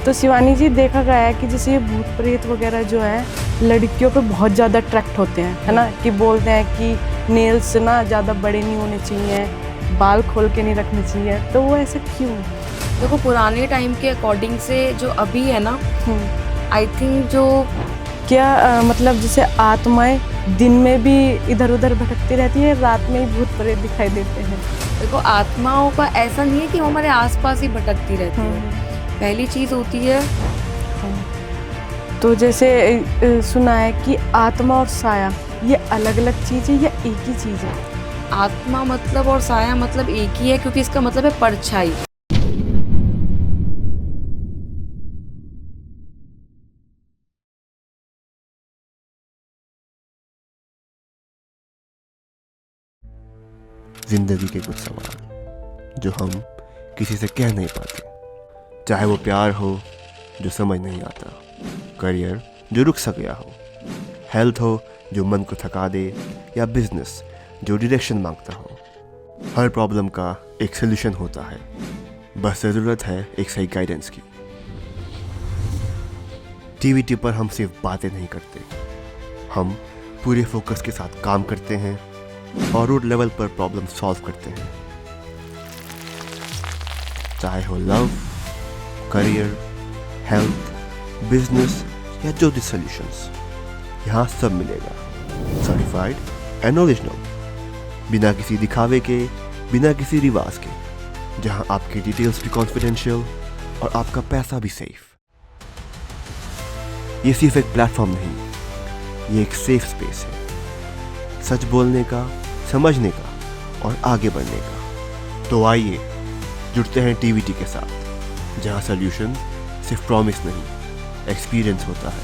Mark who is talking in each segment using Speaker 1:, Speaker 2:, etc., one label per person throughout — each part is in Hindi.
Speaker 1: तो शिवानी जी, देखा गया है कि जैसे ये भूत प्रेत वगैरह जो है लड़कियों पे बहुत ज़्यादा अट्रैक्ट होते हैं, है ना, कि बोलते हैं कि नेल्स ना ज़्यादा बड़े नहीं होने चाहिए, बाल खोल के नहीं रखने चाहिए, तो वो ऐसा क्यों?
Speaker 2: देखो, पुराने टाइम के अकॉर्डिंग से जो अभी है ना, आई थिंक जो
Speaker 1: क्या मतलब जैसे आत्माएं दिन में भी इधर उधर भटकती रहती है, रात में ही भूत प्रेत दिखाई देते हैं?
Speaker 2: देखो, आत्माओं का ऐसा नहीं है कि वो हमारे आसपास ही भटकती रहती है। पहली चीज होती है,
Speaker 1: तो जैसे सुना है कि आत्मा और साया ये अलग अलग चीज़ है या एक ही चीज़ है?
Speaker 2: आत्मा मतलब और साया मतलब एक ही है, क्योंकि इसका मतलब है परछाई।
Speaker 3: जिंदगी के कुछ सवाल जो हम किसी से कह नहीं पाते, चाहे वो प्यार हो जो समझ नहीं आता, करियर जो रुक सा गया हो, हेल्थ हो जो मन को थका दे, या बिजनेस जो डायरेक्शन मांगता हो। हर प्रॉब्लम का एक सोल्यूशन होता है, बस ज़रूरत है एक सही गाइडेंस की। टीवीटी पर हम सिर्फ बातें नहीं करते, हम पूरे फोकस के साथ काम करते हैं और रूट लेवल पर प्रॉब्लम सॉल्व करते हैं। चाहे हो लव, करियर, हेल्थ, बिजनेस या जो भी सॉल्यूशंस, यहाँ सब मिलेगा। सर्टिफाइड एंड ओरिजिनल, बिना किसी दिखावे के, बिना किसी रिवाज के, जहाँ आपकी डिटेल्स भी कॉन्फिडेंशियल और आपका पैसा भी सेफ। ये सिर्फ एक प्लेटफॉर्म नहीं, ये एक सेफ स्पेस है, सच बोलने का, समझने का और आगे बढ़ने का। तो आइए जुड़ते हैं टीवीटी के साथ, जहां सॉल्यूशन सिर्फ प्रॉमिस नहीं, एक्सपीरियंस होता है।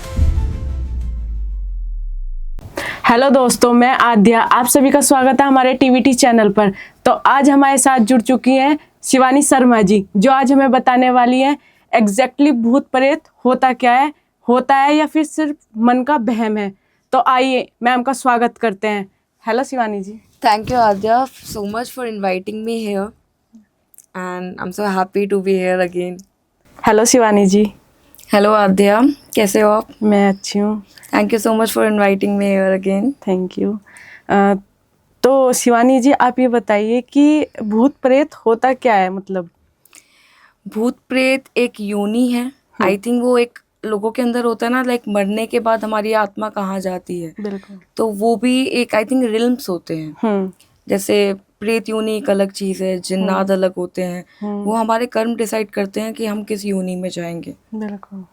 Speaker 1: हेलो दोस्तों, मैं आद्या, आप सभी का स्वागत है हमारे टीवीटी चैनल पर। तो आज हमारे साथ जुड़ चुकी हैं शिवानी शर्मा जी, जो आज हमें बताने वाली हैं एग्जैक्टली भूत प्रेत होता क्या है, होता है या फिर सिर्फ मन का वहम है। तो आइए मैम का स्वागत करते हैं। Hello Shivani ji.
Speaker 2: Thank you Aadya so much for inviting me here, and I'm so happy to be here again.
Speaker 1: Hello Shivani ji.
Speaker 2: Hello Aadya, कैसे हो आप?
Speaker 1: मैं अच्छी हूँ,
Speaker 2: thank you so much for inviting me here again.
Speaker 1: Thank you. तो शिवानी जी, आप ये बताइए कि भूत प्रेत होता क्या है, मतलब?
Speaker 2: भूत प्रेत एक योनि है। आई थिंक वो एक लोगों के अंदर होता है ना, लाइक मरने के बाद हमारी आत्मा कहाँ जाती है,
Speaker 1: बिल्कुल।
Speaker 2: तो वो भी एक आई थिंक रिल्म्स होते हैं। जैसे प्रेत योनि एक अलग चीज है, जिन्नात अलग होते हैं। वो हमारे कर्म डिसाइड करते हैं कि हम किस योनि में जाएंगे।
Speaker 1: बिल्कुल।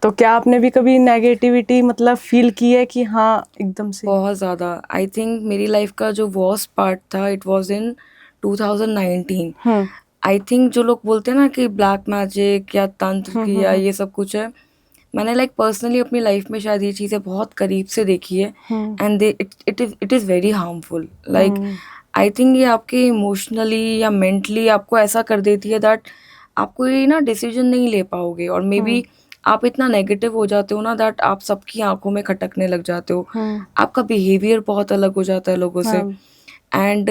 Speaker 1: तो क्या आपने भी कभी नेगेटिविटी मतलब फील की है कि हाँ एकदम से?
Speaker 2: बहुत ज़्यादा। आई थिंक मेरी लाइफ का जो वर्स्ट पार्ट था, it was in 2019। I think जो लोग बोलते हैं ना कि ब्लैक मैजिक या तंत्र की या ये सब कुछ है, मैंने लाइक पर्सनली अपनी लाइफ में शायद ये चीज़ें बहुत करीब से देखी है, and it is very harmful. Like I think ये आपके इमोशनली या मेंटली आपको ऐसा कर देती है दैट आप कोई ना डिसीजन नहीं ले पाओगे, और मे बी आप इतना नेगेटिव हो जाते हो ना दैट आप सबकी आंखों में खटकने लग जाते हो। आपका बिहेवियर बहुत अलग हो जाता है लोगों से। एंड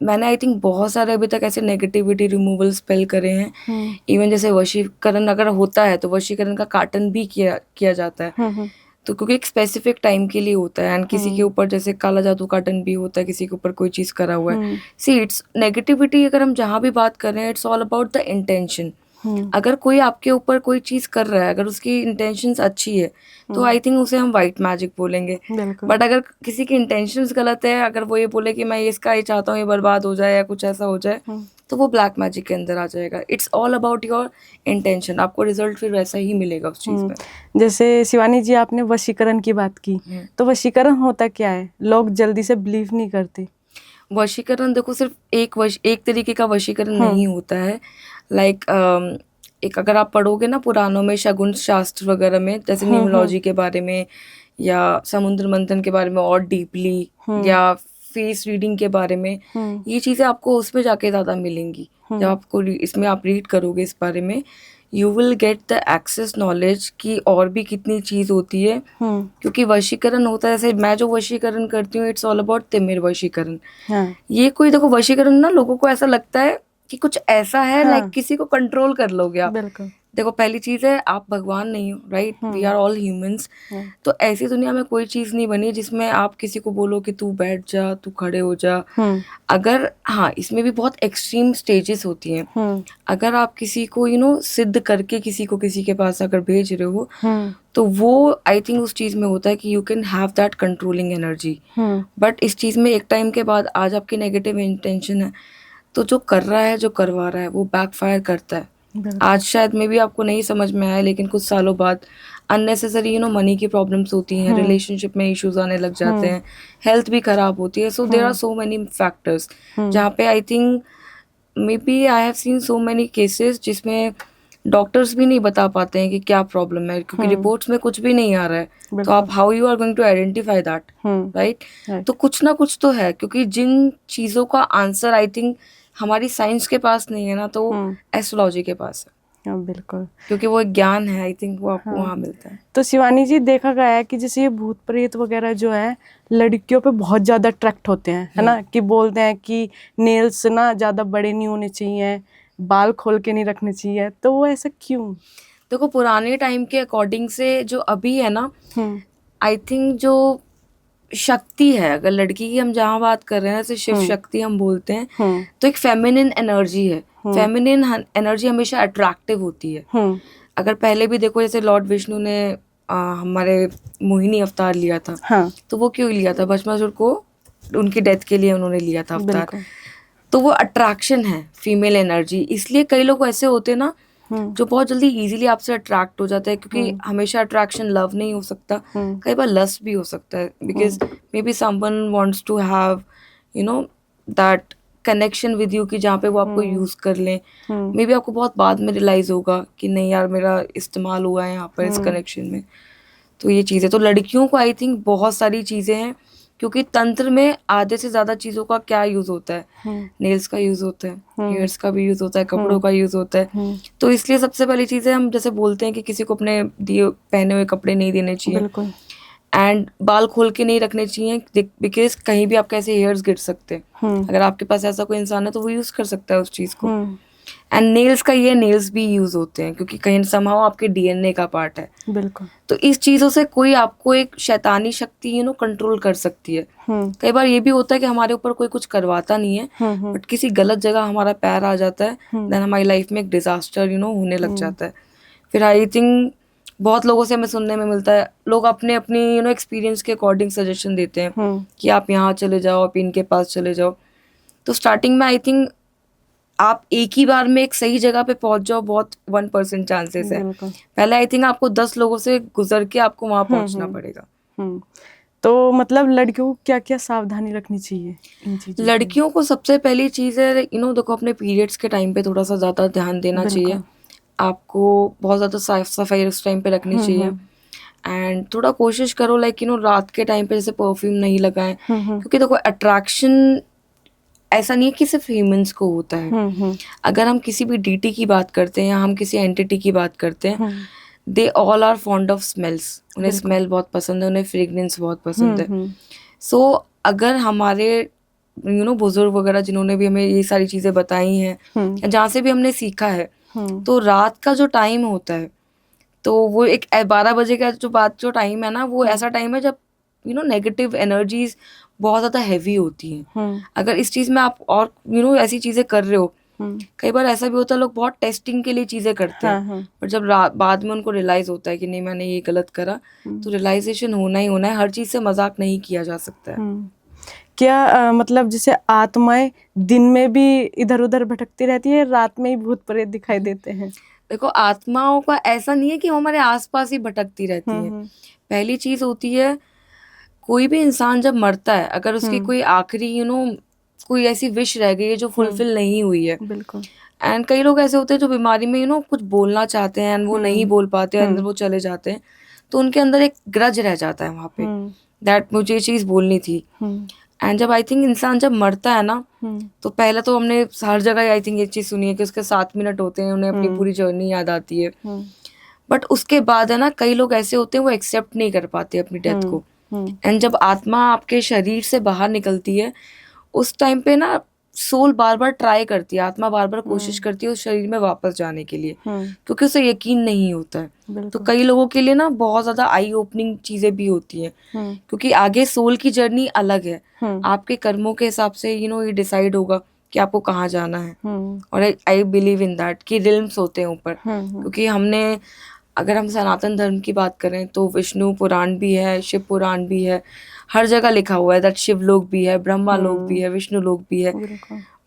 Speaker 2: मैंने आई थिंक बहुत सारे अभी तक ऐसे नेगेटिविटी रिमूवल स्पेल करे हैं। इवन जैसे वशीकरण अगर होता है तो वशीकरण का काटन भी किया जाता है, तो क्योंकि एक स्पेसिफिक टाइम के लिए होता है। एंड किसी के ऊपर जैसे काला जादू काटन भी होता है, किसी के ऊपर कोई चीज करा हुआ है। सी, इट्स नेगेटिविटी अगर हम जहाँ भी बात कर रहे हैं, it's all about the intention. अगर कोई आपके ऊपर कोई चीज कर रहा है, अगर उसकी इंटेंशंस अच्छी है, तो आई थिंक उसे हम वाइट मैजिक बोलेंगे। बट अगर किसी की इंटेंशंस गलत है, अगर वो ये बोले कि मैं इसका ये चाहता हूँ ये बर्बाद हो जाए या कुछ ऐसा हो जाए, तो वो ब्लैक मैजिक के अंदर आ जाएगा। It's all about your intention. आपको रिजल्ट फिर वैसा ही मिलेगा उस चीज में।
Speaker 1: जैसे शिवानी जी, आपने वशीकरण की बात की, तो वशीकरण होता क्या है? लोग जल्दी से बिलीव नहीं करते।
Speaker 2: वशीकरण देखो, सिर्फ एक तरीके का वशीकरण नहीं होता है। लाइक एक अगर आप पढ़ोगे ना पुराणों में, शगुन शास्त्र वगैरह में, जैसे न्यूमरोलॉजी के बारे में या समुद्र मंथन के बारे में और डीपली, या फेस रीडिंग के बारे में, ये चीजें आपको उसमें जाके ज्यादा मिलेंगी। जब आपको इसमें आप रीड करोगे इस बारे में, you will get the access knowledge की और भी कितनी चीज होती है। क्योंकि वशीकरण होता है, जैसे मैं जो वशीकरण करती हूँ, इट्स ऑल अबाउट तिमिर वशीकरण। ये कोई देखो, वशीकरण ना लोगों को ऐसा लगता है कि कुछ ऐसा है, लाइक किसी को कंट्रोल कर लोगे आप। देखो पहली चीज है, आप भगवान नहीं हो, right? We are all humans. तो ऐसी दुनिया में कोई चीज नहीं बनी जिसमें आप किसी को बोलो कि तू बैठ जा, तू खड़े हो जा। अगर हाँ, इसमें भी बहुत एक्सट्रीम स्टेजेस होती हैं। अगर आप किसी को सिद्ध करके किसी के पास अगर भेज रहे हो, तो वो आई थिंक उस चीज में होता है कि you can have that controlling energy. But इस चीज में एक टाइम के बाद, आज आपकी नेगेटिव इंटेंशन है, तो जो कर रहा है, जो करवा रहा है, वो बैकफायर करता है। आज शायद में भी आपको नहीं समझ में आया, लेकिन कुछ सालों बाद अननेसेसरी मनी की प्रॉब्लम्स होती हैं, रिलेशनशिप में इश्यूज आने लग जाते हैं, हेल्थ भी खराब होती है। So there are so many factors जहाँ पे I think maybe I have seen so many cases जिसमें डॉक्टर्स भी नहीं बता पाते हैं कि क्या प्रॉब्लम है, क्योंकि रिपोर्ट्स में कुछ भी नहीं आ रहा है। तो आप how you are going to identify that, right? तो कुछ ना कुछ तो है, क्योंकि जिन चीजों का आंसर आई थिंक हमारी साइंस के पास नहीं है ना, तो एस्ट्रोलॉजी के पास है।
Speaker 1: हाँ, बिल्कुल,
Speaker 2: क्योंकि वो एक ज्ञान है, आई थिंक वो आपको वहाँ मिलता है।
Speaker 1: तो शिवानी जी, देखा गया है कि जैसे ये भूत प्रेत वगैरह जो है लड़कियों पे बहुत ज्यादा अट्रैक्ट होते हैं, है ना? कि बोलते हैं कि नेल्स ना ज्यादा बड़े नहीं होने चाहिए, बाल खोल के नहीं रखने चाहिए, तो वो ऐसा क्यों?
Speaker 2: देखो पुराने टाइम के अकॉर्डिंग से जो अभी है ना, आई थिंक जो शक्ति है, अगर लड़की की हम जहाँ बात कर रहे हैं, जैसे शिव शक्ति हम बोलते हैं, तो एक फेमिनिन एनर्जी है। फेमिनिन एनर्जी हमेशा अट्रैक्टिव होती है। अगर पहले भी देखो, जैसे लॉर्ड विष्णु ने हमारे मोहिनी अवतार लिया था, तो वो क्यों लिया था? भस्मासुर को उनकी डेथ के लिए उन्होंने लिया था अवतार। तो वो अट्रैक्शन है, फीमेल एनर्जी। इसलिए कई लोग ऐसे होते हैं ना जो बहुत जल्दी इजीली आपसे अट्रैक्ट हो जाते हैं, क्योंकि हमेशा अट्रैक्शन लव नहीं हो सकता, कई बार लस्ट भी हो सकता है, because maybe someone wants to have that connection with you, कि जहाँ पे वो आपको यूज कर लें। मे बी आपको बहुत बाद में रियलाइज होगा कि नहीं यार, मेरा इस्तेमाल हुआ है यहाँ पर इस कनेक्शन में। तो ये चीज़ें, तो लड़कियों को आई थिंक बहुत सारी चीज़ें हैं, क्योंकि तंत्र में आधे से ज्यादा चीजों का क्या यूज होता है? नेल्स का यूज होता है, हेयर्स का भी यूज होता है, कपड़ों का यूज होता है। तो इसलिए सबसे पहली चीज है, हम जैसे बोलते हैं कि किसी को अपने दिए पहने हुए कपड़े नहीं देने चाहिए, एंड बाल खोल के नहीं रखने चाहिए, बिकॉज कहीं भी आपके ऐसे हेयर्स गिर सकते हैं। अगर आपके पास ऐसा कोई इंसान है तो वो यूज कर सकता है उस चीज को। एंड नेल्स का, ये नेल्स भी यूज होते हैं क्योंकि कहीं समहाउ आपके डीएनए का पार्ट है।
Speaker 1: बिल्कुल।
Speaker 2: तो इस चीजों से कोई आपको एक शैतानी शक्ति कंट्रोल कर सकती है। कई बार ये भी होता है कि हमारे ऊपर कोई कुछ करवाता नहीं है, बट किसी गलत जगह हमारा पैर आ जाता है, देन हमारी लाइफ में एक डिजास्टर होने लग जाता है। फिर आई थिंक बहुत लोगों से हमें सुनने में मिलता है, लोग अपने अपनी एक्सपीरियंस के अकॉर्डिंग सजेशन देते हैं कि आप यहाँ चले जाओ, आप इनके पास चले जाओ। तो स्टार्टिंग में आई थिंक आप एक ही बार में एक सही जगह पे पहुंच जाओ, बहुत 1% चांसेस है। पहले आई थिंक आपको 10 लोगों से गुजर के आपको वहां पहुंचना पड़ेगा।
Speaker 1: तो मतलब लड़कियों को क्या क्या सावधानी रखनी चाहिए इन चीजों?
Speaker 2: लड़कियों को सबसे पहली चीज है देखो अपने पीरियड्स के टाइम पे थोड़ा सा ज्यादा ध्यान देना चाहिए। आपको बहुत ज्यादा साफ सफाई उस टाइम पे रखनी चाहिए, एंड थोड़ा कोशिश करो लाइक रात के टाइम पे जैसे परफ्यूम नहीं लगाएं, क्योंकि देखो अट्रैक्शन ऐसा नहीं है कि सिर्फ ह्यूमंस को होता है। अगर हम किसी भी डीटी की बात करते हैं या हम किसी एंटिटी की बात करते हैं, they all are fond of smells. उन्हें स्मेल बहुत पसंद है, उन्हें फ्रेग्रेंस बहुत पसंद है। सो अगर हमारे बुजुर्ग वगैरह जिन्होंने भी हमें ये सारी चीजें बताई हैं, जहाँ से भी हमने सीखा है, तो रात का जो टाइम होता है, तो वो एक 12 बजे का जो टाइम है ना, वो ऐसा टाइम है जब नेगेटिव एनर्जीज बहुत ज्यादा हैवी होती हैं। अगर इस चीज में आप और ऐसी चीजें कर रहे हो, कई बार ऐसा भी होता है लोग बहुत टेस्टिंग के लिए चीजें करते हैं, पर जब बाद में उनको रियलाइज होता है कि नहीं मैंने ये गलत करा, तो रियलाइजेशन होना ही होना है। हर चीज से मजाक नहीं किया जा सकता है।
Speaker 1: क्या मतलब जैसे आत्माएं दिन में भी इधर उधर भटकती रहती है, रात में ही भूत प्रेत दिखाई देते हैं?
Speaker 2: देखो आत्माओं का ऐसा नहीं है कि वो हमारे आसपास ही भटकती रहती है। पहली चीज होती है, कोई भी इंसान जब मरता है, अगर उसकी कोई आखिरी कोई ऐसी विश रह गई है जो फुलफिल नहीं हुई है,
Speaker 1: बिल्कुल।
Speaker 2: एंड कई लोग ऐसे होते हैं जो बीमारी में कुछ बोलना चाहते हैं एंड वो नहीं बोल पाते, अंदर वो चले जाते हैं, तो उनके अंदर एक ग्रज रह जाता है वहां पे, दैट मुझे ये चीज बोलनी थी। एंड जब आई थिंक इंसान जब मरता है ना, तो पहले तो हमने हर जगह आई थिंक ये चीज सुनी है कि उसके 7 मिनट होते हैं, उन्हें अपनी पूरी जर्नी याद आती है। बट उसके बाद है ना, कई लोग ऐसे होते हैं वो एक्सेप्ट नहीं कर पाते अपनी डेथ को। एंड जब आत्मा आपके शरीर से बाहर निकलती है, उस टाइम पे ना सोल बार बार ट्राई करती है, आत्मा बार बार कोशिश करती है उस शरीर में वापस जाने के लिए, क्योंकि उसे यकीन नहीं होता है। तो
Speaker 1: बिल्कुल।
Speaker 2: कई लोगों के लिए ना बहुत ज्यादा आई ओपनिंग चीजें भी होती हैं, क्योंकि आगे सोल की जर्नी अलग है। आपके कर्मों के हिसाब से ये डिसाइड होगा कि आपको कहाँ जाना है। और आई बिलीव इन दैट कि रिल्म्स होते हैं ऊपर, क्योंकि हमने, अगर हम सनातन धर्म की बात करें तो विष्णु पुराण भी है, शिव पुराण भी है, हर जगह लिखा हुआ है दैट शिव लोक भी है, ब्रह्मा लोक भी है, विष्णु लोक भी है।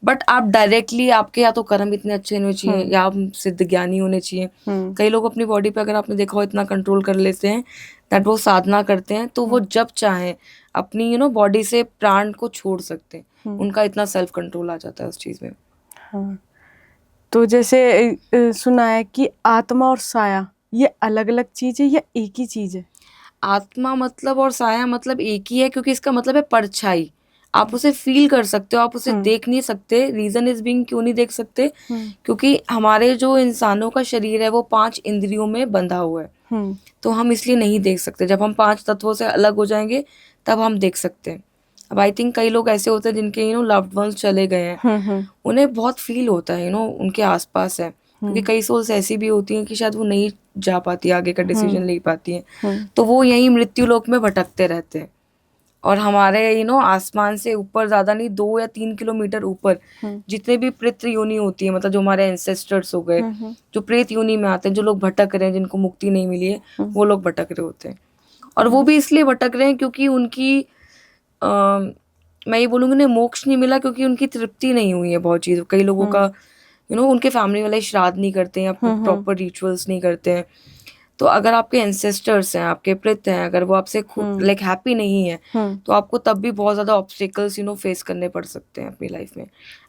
Speaker 2: बट आप डायरेक्टली, आपके या तो कर्म इतने अच्छे होने चाहिए या आप सिद्ध ज्ञानी होने चाहिए। कई लोग अपनी बॉडी पे, अगर आपने देखा हो, इतना कंट्रोल कर लेते हैं दैट वो साधना करते हैं तो वो जब चाहें अपनी बॉडी से प्राण को छोड़ सकते हैं। उनका इतना सेल्फ कंट्रोल आ जाता है उस चीज में।
Speaker 1: हाँ। तो जैसे सुना है कि आत्मा और साया ये अलग अलग चीज है या एक ही चीज है?
Speaker 2: आत्मा मतलब और साया मतलब एक ही है, क्योंकि इसका मतलब है परछाई। आप उसे फील कर सकते हो, आप उसे देख नहीं सकते। रीजन इज बीइंग, क्यों नहीं देख सकते, क्योंकि हमारे जो इंसानों का शरीर है वो 5 इंद्रियों में बंधा हुआ है, तो हम इसलिए नहीं देख सकते। जब हम 5 तत्वों से अलग हो जाएंगे तब हम देख सकते हैं। अब आई थिंक कई लोग ऐसे होते हैं जिनके लव्ड वंस चले गए हैं, उन्हें बहुत फील होता है उनके आसपास है, क्योंकि कई सोल्स ऐसी भी होती हैं कि शायद वो नहीं जा पाती, आगे का डिसीजन ले पाती हैं, तो वो यहीं मृत्यु लोक में भटकते रहते हैं। और हमारे आसमान से ऊपर, ज्यादा नहीं, 2 या 3 किलोमीटर ऊपर जितने भी प्रेत योनि होती है, मतलब जो हमारे एंसेस्टर्स हो गए, जो प्रेत योनि में आते हैं, जो लोग भटक रहे हैं, जिनको मुक्ति नहीं मिली है, वो लोग भटक रहे होते हैं। और वो भी इसलिए भटक रहे हैं क्योंकि उनकी मैं ये बोलूँगी उन्हें मोक्ष नहीं मिला, क्योंकि उनकी तृप्ति नहीं हुई है बहुत चीज़। कई लोगों का उनके फैमिली वाले श्राद्ध नहीं करते हैं, प्रॉपर रिचुअल्स नहीं करते हैं। तो अगर आपके एंसेस्टर्स हैं, आपके प्रेत हैं, अगर वो आपसे लाइक हैप्पी नहीं है, तो आपको तब भी बहुत ज्यादा ऑब्स्टिकल्स फेस करने पड़ सकते हैं अपनी लाइफ में।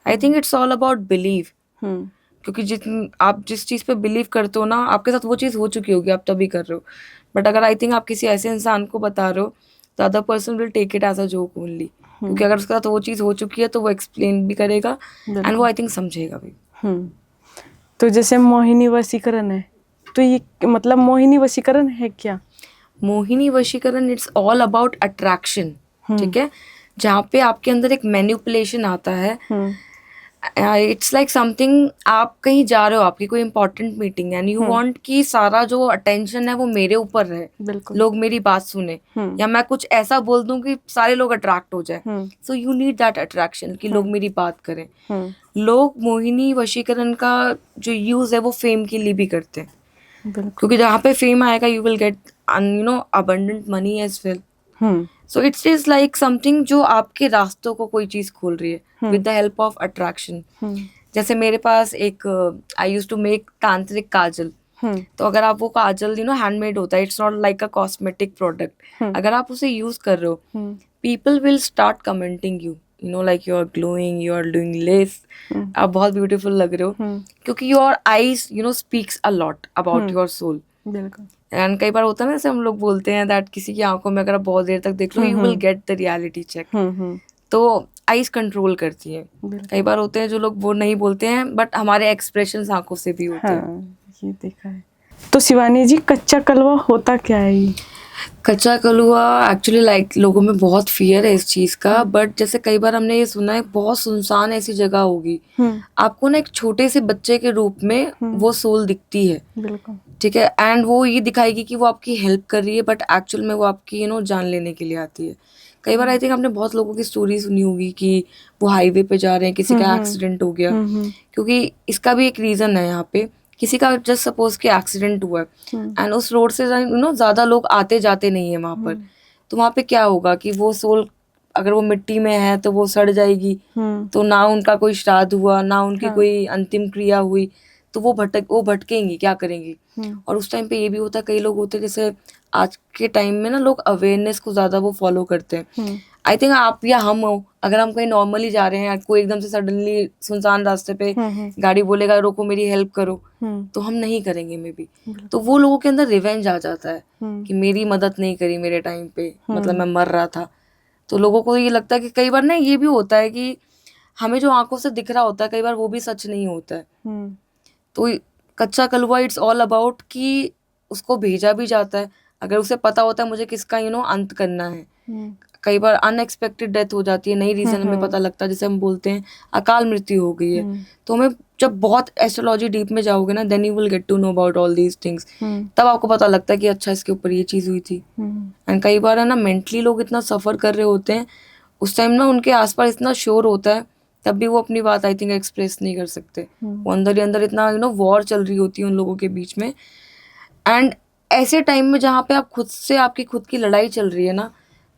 Speaker 2: I think it's all about believe, क्योंकि आप जिस चीज पे बिलीव करते हो ना, आपके साथ वो चीज हो चुकी होगी, आप तभी कर रहे हो। बट अगर आई थिंक आप किसी ऐसे इंसान को बता रहे हो तो other person will take it as a joke only, क्योंकि अगर उसके साथ वो चीज हो चुकी है तो वो एक्सप्लेन भी करेगा एंड वो आई थिंक समझेगा भी।
Speaker 1: तो जैसे मोहिनी वशीकरण है, तो ये मतलब मोहिनी वशीकरण है क्या?
Speaker 2: मोहिनी वशीकरण इट्स ऑल अबाउट अट्रैक्शन, ठीक है, जहाँ पे आपके अंदर एक मैनिपुलेशन आता है। इट्स लाइक समथिंग, आप कहीं जा रहे हो, आपकी कोई इंपॉर्टेंट मीटिंग है, एंड यू वांट कि सारा जो अटेंशन है वो मेरे ऊपर रहे, लोग मेरी बात सुने, या मैं कुछ ऐसा बोल दूं कि सारे लोग अट्रैक्ट हो जाए। So you need that attraction कि लोग मेरी बात करें। लोग मोहिनी वशीकरण का जो यूज है वो फेम के लिए भी करते हैं, क्योंकि जहाँ पे फेम आएगा you will get abundant money as well. So it's is like something जो आपके रास्तों को कोई चीज खोल रही है with the help of attraction. जैसे मेरे पास एक आई यूज टू मेक तांत्रिक काजल, तो अगर आप वो काजल हैंडमेड होता है, it's not like a cosmetic product, अगर आप उसे यूज कर रहे हो, people will start commenting you like you are glowing, you are doing less, आप बहुत ब्यूटीफुल लग रहे हो, क्योंकि your eyes speaks a lot about your soul. And कई बार होता है ना, जैसे हम लोग बोलते हैं दैट किसी की आंखों में अगर आप बहुत देर तक देख लो, you will get the reality check. तो आईज कंट्रोल करती है। कई बार होते हैं जो लोग वो नहीं बोलते हैं, बट हमारे एक्सप्रेशंस आंखों से भी होते हैं।
Speaker 1: ये देखा है। तो शिवानी जी, कच्चा कलवा होता क्या है ये?
Speaker 2: कच्चा कलुआ एक्चुअली लाइक लोगों में बहुत फियर है इस चीज का, बट जैसे कई बार हमने ये सुना है बहुत सुनसान ऐसी जगह होगी, आपको ना एक छोटे से बच्चे के रूप में वो सोल दिखती है, ठीक है, एंड वो ये दिखाएगी कि वो आपकी हेल्प कर रही है, बट एक्चुअल में वो आपकी जान लेने के लिए आती है। कई बार आई थिंक आपने बहुत लोगों की स्टोरी सुनी होगी कि वो हाईवे पे जा रहे हैं, किसी का एक्सीडेंट हो गया, क्योंकि इसका भी एक रीजन है। यहाँ पे किसी का जस्ट सपोज कि एक्सीडेंट हुआ है एंड उस रोड से ज्यादा लोग आते जाते नहीं है वहां पर, तो वहां पे क्या होगा कि वो सोल अगर वो मिट्टी में है तो वो सड़ जाएगी, तो ना उनका कोई श्राद्ध हुआ, ना उनकी कोई अंतिम क्रिया हुई, तो वो भटकेंगी, क्या करेंगी। और उस टाइम पे ये भी होता है, कई लोग होते हैं जैसे आज के टाइम में ना लोग अवेयरनेस को ज्यादा वो फॉलो करते हैं। आई थिंक आप या हम हो, अगर हम कहीं नॉर्मली जा रहे हैं, कोई एकदम से सडनली सुनसान रास्ते पे गाड़ी बोलेगा रोको मेरी हेल्प करो, तो हम नहीं करेंगे मे बी। तो वो लोगों के अंदर रिवेंज आ जाता है कि मेरी मदद नहीं करी मेरे टाइम पे, मतलब मैं मर रहा था। तो लोगों को ये लगता है कि कई बार ना ये भी होता है कि हमें जो आंखों से दिख रहा होता है कई बार वो भी सच नहीं होता है। तो कच्चा कलवा इट्स ऑल अबाउट कि उसको भेजा भी जाता है, अगर उसे पता होता है मुझे किसका अंत करना है। कई बार अनएक्सपेक्टेड डेथ हो जाती है, नई रीजन हमें पता लगता है, जैसे हम बोलते हैं अकाल मृत्यु हो गई है। तो हमें जब बहुत एस्ट्रोलॉजी डीप में जाओगे ना, then you will get to know about all these things. तब आपको पता लगता है कि अच्छा इसके ऊपर ये चीज हुई थी। एंड कई बार है ना, मेंटली लोग इतना सफर कर रहे होते हैं, उस टाइम ना उनके आसपास इतना शोर होता है, तब भी वो अपनी बात आई थिंक एक्सप्रेस नहीं कर सकते। वो अंदर ही अंदर इतना वॉर चल रही होती है उन लोगों के बीच में। एंड ऐसे टाइम में जहाँ पे आप खुद से, आपकी खुद की लड़ाई चल रही है ना,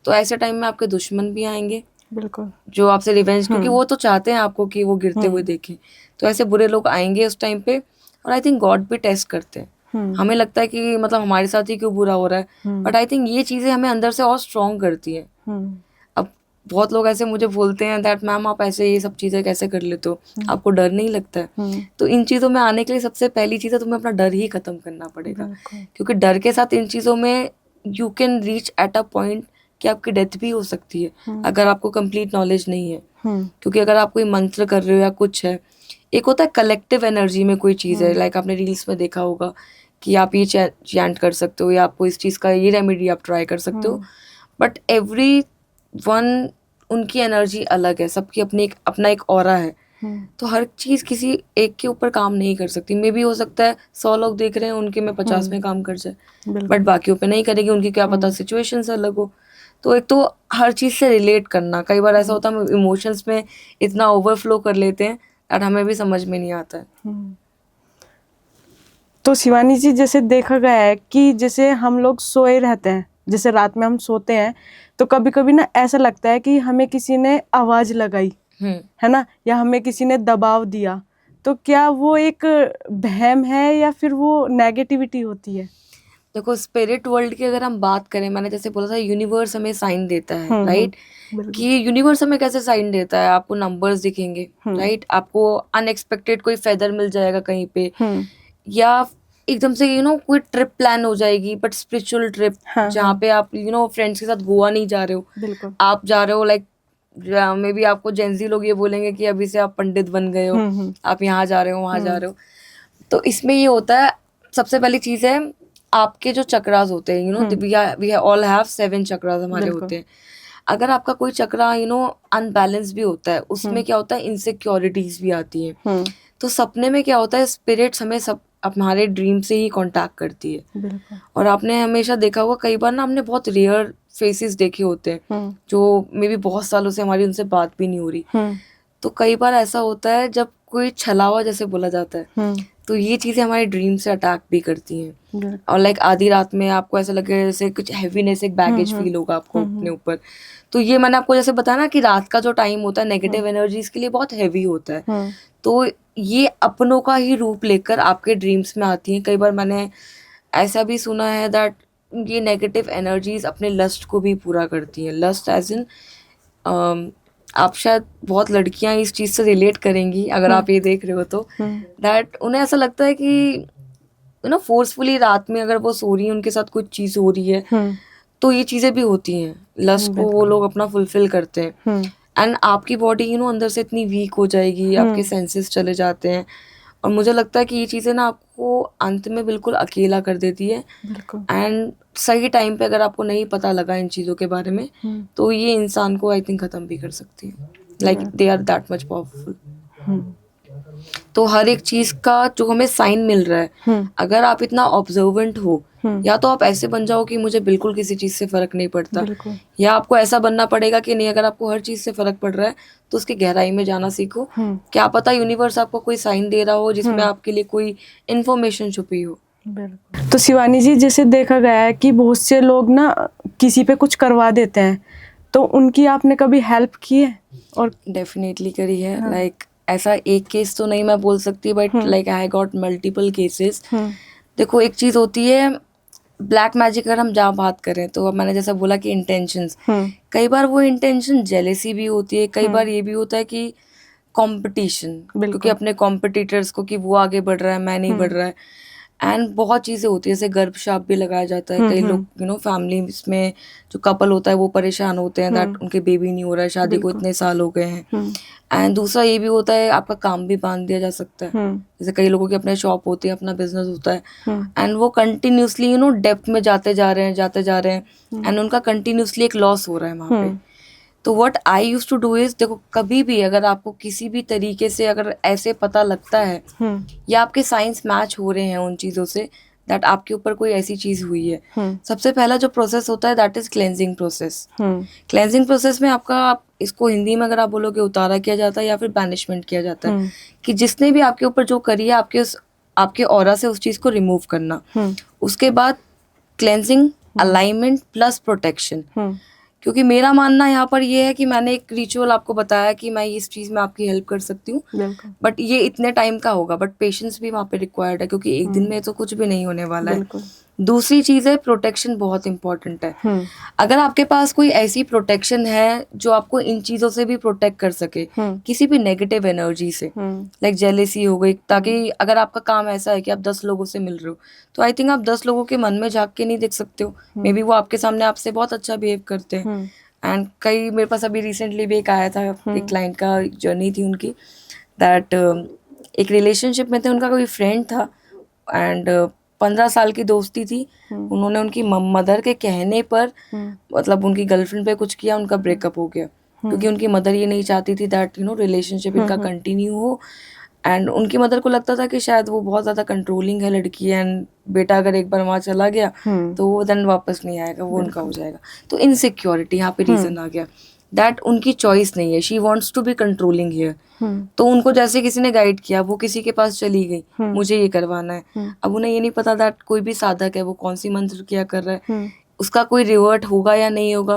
Speaker 2: तो ऐसे टाइम में आपके दुश्मन भी आएंगे,
Speaker 1: बिल्कुल,
Speaker 2: जो आपसे रिवेंज, क्योंकि वो तो चाहते हैं आपको कि वो गिरते हुए देखें। तो ऐसे बुरे लोग आएंगे उस टाइम पे। और आई थिंक गॉड भी टेस्ट करते हैं। हमें लगता है कि मतलब हमारे साथ ही क्यों बुरा हो रहा है, बट आई थिंक ये चीजें हमें अंदर से और स्ट्रॉन्ग करती है। अब बहुत लोग ऐसे मुझे बोलते हैं दैट मैम आप ऐसे ये सब चीजें कैसे कर लेते हो, आपको डर नहीं लगता है? तो इन चीजों में आने के लिए सबसे पहली चीज है तुम्हें अपना डर ही खत्म करना पड़ेगा, क्योंकि डर के साथ इन चीजों में you can reach at a point कि आपकी डेथ भी हो सकती है अगर आपको कंप्लीट नॉलेज नहीं है। क्योंकि अगर आप कोई मंत्र कर रहे हो या कुछ है, एक होता है कलेक्टिव एनर्जी में कोई चीज़ है, लाइक आपने रील्स में देखा होगा कि आप ये चैंट कर सकते हो या आपको इस चीज़ का ये रेमेडी आप ट्राई कर सकते हो, बट एवरी वन उनकी एनर्जी अलग है, सबकी अपनी अपना एक ऑरा है। तो हर चीज़ किसी एक के ऊपर काम नहीं कर सकती। मे भी हो सकता है 100 लोग देख रहे हैं, उनके में 50 में काम कर जाए, बट बाकियों पे नहीं करेगी, उनकी क्या पता सिचुएशंस अलग हो। तो एक तो हर चीज़ से रिलेट करना, कई बार ऐसा होता है हम इमोशंस में इतना ओवरफ्लो कर लेते हैं और हमें भी समझ में नहीं आता है।
Speaker 1: तो शिवानी जी, जैसे देखा गया है कि जैसे हम लोग सोए रहते हैं, जैसे रात में हम सोते हैं, तो कभी कभी ना ऐसा लगता है कि हमें किसी ने आवाज लगाई है ना, या हमें किसी ने दबाव दिया। तो क्या वो एक वहम है या फिर वो नेगेटिविटी होती है?
Speaker 2: देखो, स्पिरिट वर्ल्ड की अगर हम बात करें, मैंने जैसे बोला था यूनिवर्स हमें साइन देता है, राइट? कि यूनिवर्स हमें कैसे साइन देता है? आपको नंबर्स दिखेंगे, राइट? आपको अनएक्सपेक्टेड कोई फेदर मिल जाएगा कहीं पे, या एकदम से कोई ट्रिप प्लान हो जाएगी, बट स्पिरिचुअल ट्रिप, जहाँ पे आप फ्रेंड्स के साथ गोवा नहीं जा रहे हो, आप जा रहे हो, लाइक मे बी आपको जेंजी लोग ये बोलेंगे कि अभी से आप पंडित बन गए हो, आप यहाँ जा रहे हो, वहाँ जा रहे हो। तो इसमें ये होता है, सबसे पहली चीज है आपके जो चक्रास होते हैं, वी ऑल हैव 7 चक्रास हमारे होते हैं। अगर आपका कोई चक्रा अनबैलेंस भी होता है, उसमें क्या होता है, इनसिक्योरिटीज भी आती हैं। तो सपने में क्या होता है, स्पिरिट्स हमें सब हमारे ड्रीम से ही कांटेक्ट करती है। और आपने हमेशा देखा होगा, कई बार ना हमने बहुत रेयर फेसेस देखे होते हैं जो मे बी बहुत सालों से हमारी उनसे बात भी नहीं हो रही। तो कई बार ऐसा होता है जब कोई छलावा जैसे बोला जाता है, तो ये चीजें हमारे ड्रीम से अटैक भी करती हैं। और लाइक आधी रात में आपको ऐसा लगे जैसे कुछ हैवीनेस, एक बैगेज फील होगा आपको अपने ऊपर। तो ये मैंने आपको जैसे बताया ना कि रात का जो टाइम होता है नेगेटिव एनर्जीज के लिए बहुत हैवी होता है। तो ये अपनों का ही रूप लेकर आपके ड्रीम्स में आती हैं। कई बार मैंने ऐसा भी सुना है दैट ये नेगेटिव एनर्जीज अपने लस्ट को भी पूरा करती हैं। लस्ट एज इन, आप शायद बहुत लड़कियां इस चीज से रिलेट करेंगी अगर आप ये देख रहे हो तो, दैट उन्हें ऐसा लगता है कि फोर्सफुली रात में अगर वो सो रही है, उनके साथ कुछ चीज हो रही है, तो ये चीजें भी होती हैं। लस्ट को वो लोग अपना फुलफिल करते हैं। एंड आपकी बॉडी अंदर से इतनी वीक हो जाएगी, आपके सेंसेस चले जाते हैं, और मुझे लगता है कि ये चीज़ें ना आपको अंत में बिल्कुल अकेला कर देती है। एंड सही टाइम पे अगर आपको नहीं पता लगा इन चीज़ों के बारे में, तो ये इंसान को आई थिंक ख़त्म भी कर सकती है। Like they are that much powerful. तो हर एक चीज़ का जो हमें साइन मिल रहा है, अगर आप इतना ऑब्जर्वेंट हो, या तो आप ऐसे बन जाओ कि मुझे बिल्कुल किसी चीज़ से फ़र्क नहीं पड़ता, या आपको ऐसा बनना पड़ेगा कि नहीं, अगर आपको हर चीज़ से फ़र्क पड़ रहा है तो उसकी गहराई में जाना सीखो। क्या पता यूनिवर्स आपको कोई साइन दे रहा हो जिसमें आपके लिए कोई इन्फॉर्मेशन छुपी हो।
Speaker 1: तो शिवानी जी, जैसे देखा गया है कि बहुत से लोग ना किसी पे कुछ करवा देते हैं, तो उनकी आपने कभी हेल्प की है? और
Speaker 2: डेफिनेटली करी है। लाइक ऐसा एक केस तो नहीं मैं बोल सकती, but like I got multiple cases. देखो, एक चीज़ होती है ब्लैक मैजिक, अगर हम जहाँ बात करें तो मैंने जैसा बोला कि इंटेंशंस, कई बार वो इंटेंशन जेलेसी भी होती है, कई बार ये भी होता है कि कंपटीशन, क्योंकि अपने कॉम्पिटिटर्स को कि वो आगे बढ़ रहा है, मैं नहीं बढ़ रहा है। एंड बहुत चीज़ें होती है, जैसे गर्भ शाप भी लगाया जाता है। कई लोग फैमिली में जो कपल होता है वो परेशान होते हैं दैट उनके बेबी नहीं हो रहा है, शादी को इतने साल हो गए हैं। एंड दूसरा ये भी होता है, आपका काम भी बांध दिया जा सकता है। जैसे कई लोगों की अपने शॉप होती है, अपना बिजनेस होता है, एंड वो कंटिन्यूसली डेप्थ में जाते जा रहे हैं एंड उनका कंटिन्यूसली एक लॉस हो रहा है वहाँ पे। तो what I use to do is, देखो कभी भी अगर आपको किसी भी तरीके से अगर ऐसे पता लगता है या आपके साइंस मैच हो रहे हैं उन चीज़ों से दैट आपके ऊपर कोई ऐसी चीज़ हुई है, सबसे पहला जो प्रोसेस होता है that is cleansing process. Cleansing process में आप इसको हिंदी में अगर आप बोलोगे उतारा किया जाता है या फिर बैनिशमेंट किया जाता है, कि जिसने भी आपके ऊपर जो करी है आपके ऑरा से उस चीज़ को रिमूव करना। उसके बाद क्लेंजिंग, अलाइनमेंट प्लस प्रोटेक्शन। क्योंकि मेरा मानना यहाँ पर ये है कि मैंने एक रिचुअल आपको बताया कि मैं इस चीज़ में आपकी हेल्प कर सकती हूँ, बट ये इतने टाइम का होगा, बट पेशेंस भी वहाँ पे रिक्वायर्ड है, क्योंकि एक दिन में तो कुछ भी नहीं होने वाला है। दूसरी चीज़ है प्रोटेक्शन, बहुत इंपॉर्टेंट है। अगर आपके पास कोई ऐसी प्रोटेक्शन है जो आपको इन चीज़ों से भी प्रोटेक्ट कर सके, किसी भी नेगेटिव एनर्जी से, लाइक जेलेसी हो गई, ताकि अगर आपका काम ऐसा है कि आप 10 लोगों से मिल रहे हो, तो आई थिंक आप 10 लोगों के मन में झांक के नहीं देख सकते हो। मे बी वो आपके सामने आपसे बहुत अच्छा बिहेव करते हैं। एंड कई, मेरे पास अभी रिसेंटली भी एक आया था, एक क्लाइंट का जर्नी थी उनकी, दैट एक रिलेशनशिप में थे, उनका कोई फ्रेंड था एंड 15 साल की दोस्ती थी। उन्होंने उनकी मदर के कहने पर मतलब उनकी गर्लफ्रेंड पे कुछ किया, उनका ब्रेकअप हो गया, क्योंकि उनकी मदर ये नहीं चाहती थी दैट रिलेशनशिप इनका कंटिन्यू हो। एंड उनकी मदर को लगता था कि शायद वो बहुत ज़्यादा कंट्रोलिंग है लड़की, एंड बेटा अगर एक बार वहाँ चला गया तो वो देन वापस नहीं आएगा, वो उनका हो जाएगा। तो इनसिक्योरिटी यहाँ पे रीज़न आ गया दैट उनकी चॉइस नहीं है, she wants to be controlling here. तो उनको जैसे किसी ने गाइड किया, वो किसी के पास चली गई, मुझे ये करवाना है। अब उन्हें ये नहीं पता दैट कोई भी साधक है, वो कौन सी मंत्र किया कर रहा है, उसका कोई रिवर्ट होगा या नहीं होगा,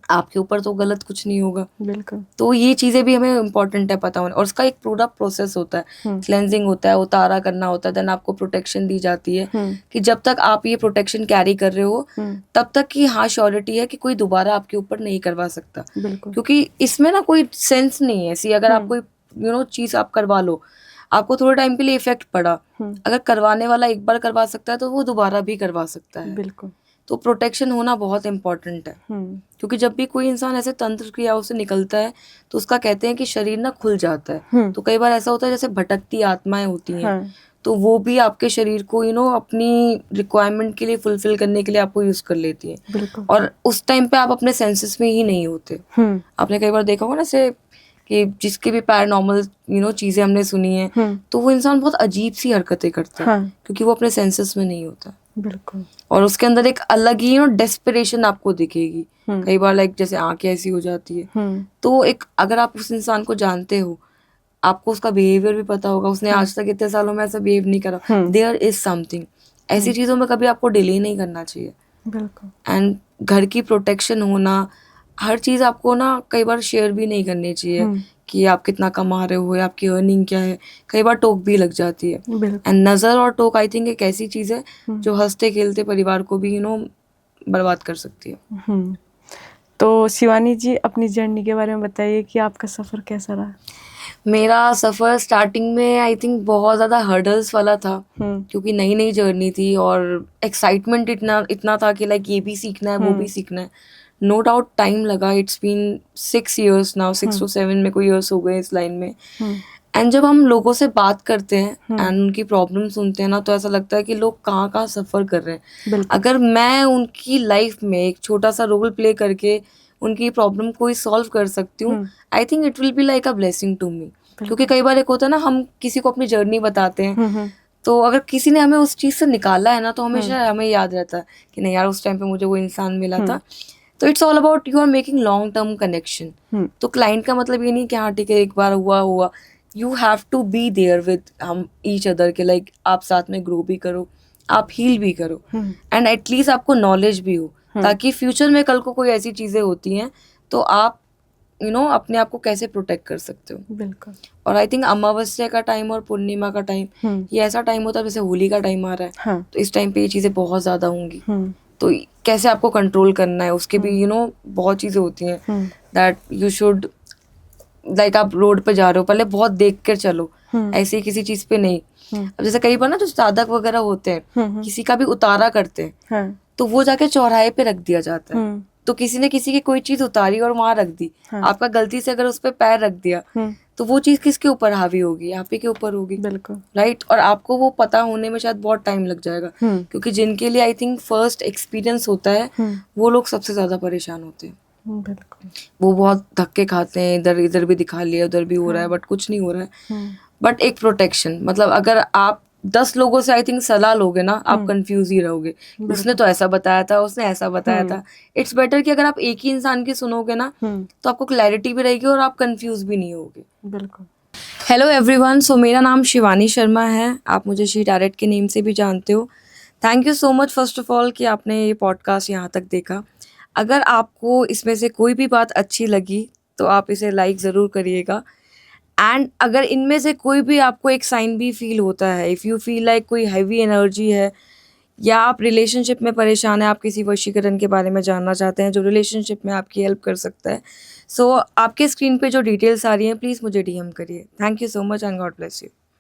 Speaker 2: आपके ऊपर तो गलत कुछ नहीं होगा।
Speaker 1: बिल्कुल।
Speaker 2: तो ये चीजें भी हमें इम्पोर्टेंट है पता होना, और उसका एक पूरा प्रोसेस होता है, क्लेंजिंग होता है, उतारा करना होता है, देन आपको प्रोटेक्शन दी जाती है कि जब तक आप ये प्रोटेक्शन कैरी कर रहे हो तब तक की हाँ श्योरिटी है कि कोई दोबारा आपके ऊपर नहीं करवा सकता। क्योंकि इसमें ना कोई सेंस नहीं है। सी अगर आप कोई चीज आप करवा लो, आपको थोड़े टाइम के लिए इफेक्ट पड़ा, अगर करवाने वाला एक बार करवा सकता है तो वो दोबारा भी करवा सकता है।
Speaker 1: बिल्कुल।
Speaker 2: तो प्रोटेक्शन होना बहुत इम्पोर्टेंट है, क्योंकि जब भी कोई इंसान ऐसे तंत्र क्रियाओं से निकलता है तो उसका कहते हैं कि शरीर ना खुल जाता है। तो कई बार ऐसा होता है जैसे भटकती आत्माएं होती हैं, तो वो भी आपके शरीर को अपनी रिक्वायरमेंट के लिए फुलफिल करने के लिए आपको यूज कर लेती है, और उस टाइम पे आप अपने सेंसेस में ही नहीं होते। आपने कई बार देखा होगा ना से कि जिसकी भी पैरानॉर्मल चीजें हमने सुनी है, तो वो इंसान बहुत अजीब सी हरकतें करता है, क्योंकि वो अपने सेंसेस में नहीं होता।
Speaker 1: बिल्कुल।
Speaker 2: और उसके अंदर एक अलग ही डेस्परेशन आपको दिखेगी। कई बार लाइक जैसे आंखें ऐसी हो जाती है। तो एक अगर आप उस इंसान को जानते हो, आपको उसका बिहेवियर भी पता होगा, उसने आज तक इतने सालों में ऐसा बिहेव नहीं करा, देयर इज समथिंग। ऐसी चीजों में कभी आपको डिले नहीं करना चाहिए।
Speaker 1: बिल्कुल।
Speaker 2: एंड घर की प्रोटेक्शन होना, हर चीज आपको ना कई बार शेयर भी नहीं करनी चाहिए कि आप कितना कमा रहे हो या आपकी अर्निंग क्या है। कई बार टोक भी लग जाती है। एंड नजर और टोक आई थिंक एक ऐसी चीज है जो हंसते खेलते परिवार को भी बर्बाद कर सकती है।
Speaker 1: तो शिवानी जी, अपनी जर्नी के बारे में बताइए कि आपका सफर कैसा रहा?
Speaker 2: मेरा सफर स्टार्टिंग में आई थिंक बहुत ज़्यादा हर्डल्स वाला था, क्योंकि नई नई जर्नी थी और एक्साइटमेंट इतना था कि लाइक ये भी सीखना है, वो भी सीखना है। नो डाउट टाइम लगा, it's been 6 years now, 6 to 7 में कोई ईयर्स हो गए इस लाइन में। एंड जब हम लोगों से बात करते हैं एंड उनकी प्रॉब्लम सुनते हैं ना, तो ऐसा लगता है कि लोग कहाँ कहाँ सफ़र कर रहे हैं। अगर मैं उनकी लाइफ में एक छोटा सा रोल प्ले करके उनकी प्रॉब्लम को सॉल्व कर सकती हूँ, I think it will be like a blessing to me. क्योंकि कई बार एक होता है ना, हम किसी को अपनी जर्नी बताते हैं, तो अगर किसी ने हमें उस चीज़ से निकाला है ना, तो हमेशा हमें याद रहता है कि नहीं यार, उस टाइम पे मुझे वो इंसान मिला था। तो it's all about you are making long term connection. तो क्लाइंट का मतलब ये नहीं कि हाँ ठीक है एक बार हुआ, you have to be there with हम ईच अदर के, लाइक आप साथ में ग्रो भी करो, आप हील भी करो, एंड एटलीस्ट आपको नॉलेज भी हो, ताकि फ्यूचर में कल को कोई ऐसी चीजें होती हैं तो आप अपने आप को कैसे प्रोटेक्ट कर सकते हो।
Speaker 1: बिल्कुल।
Speaker 2: और आई थिंक अमावस्या का टाइम और पूर्णिमा का टाइम ये ऐसा टाइम होता है, जैसे होली का टाइम आ रहा है, तो इस टाइम पे ये चीजें बहुत ज्यादा होंगी। तो कैसे आपको कंट्रोल करना है उसके भी बहुत चीजें होती हैं दैट यू शुड लाइक आप रोड पे जा रहे हो, पहले बहुत देख कर चलो, ऐसे ही किसी चीज पे नहीं। अब जैसे कई बार ना जो साधक वगैरह होते हैं, किसी का भी उतारा करते हैं,
Speaker 1: हाँ,
Speaker 2: तो वो जाके चौराहे पे रख दिया जाता है। तो किसी ने किसी की कोई चीज उतारी और वहां रख दी, आपका गलती से अगर उस पे पैर रख दिया, तो वो चीज किसके ऊपर हावी होगी? आप ही के ऊपर होगी,
Speaker 1: बिल्कुल।
Speaker 2: राइट। और आपको वो पता होने में शायद बहुत टाइम लग जाएगा, क्योंकि जिनके लिए आई थिंक फर्स्ट एक्सपीरियंस होता है, वो लोग सबसे ज्यादा परेशान होते हैं।
Speaker 1: बिल्कुल।
Speaker 2: वो बहुत धक्के खाते हैं, इधर इधर भी दिखा लिया, उधर भी हो रहा है, बट कुछ नहीं हो रहा है। बट एक प्रोटेक्शन, मतलब अगर आप 10 लोगों से आई थिंक सलाह लोगे ना, आप कंफ्यूज ही रहोगे, उसने तो ऐसा बताया था, उसने ऐसा बताया था। इट्स बेटर कि अगर आप एक ही इंसान की सुनोगे ना, तो आपको क्लैरिटी भी रहेगी और आप कंफ्यूज भी नहीं होगे।
Speaker 1: बिल्कुल।
Speaker 2: हेलो एवरीवन, सो मेरा नाम शिवानी शर्मा है, आप मुझे शी टैरेट के नेम से भी जानते हो। Thank you so much first of all कि आपने ये पॉडकास्ट यहाँ तक देखा। अगर आपको इसमें से कोई भी बात अच्छी लगी तो आप इसे लाइक ज़रूर करिएगा। एंड अगर इनमें से कोई भी आपको एक साइन भी फील होता है, इफ़ यू फील लाइक कोई हैवी एनर्जी है, या आप रिलेशनशिप में परेशान हैं, आप किसी वशीकरण के बारे में जानना चाहते हैं जो रिलेशनशिप में आपकी हेल्प कर सकता है, सो आपके स्क्रीन पे जो डिटेल्स आ रही हैं, प्लीज़ मुझे DM करिए। Thank you so much and God bless you.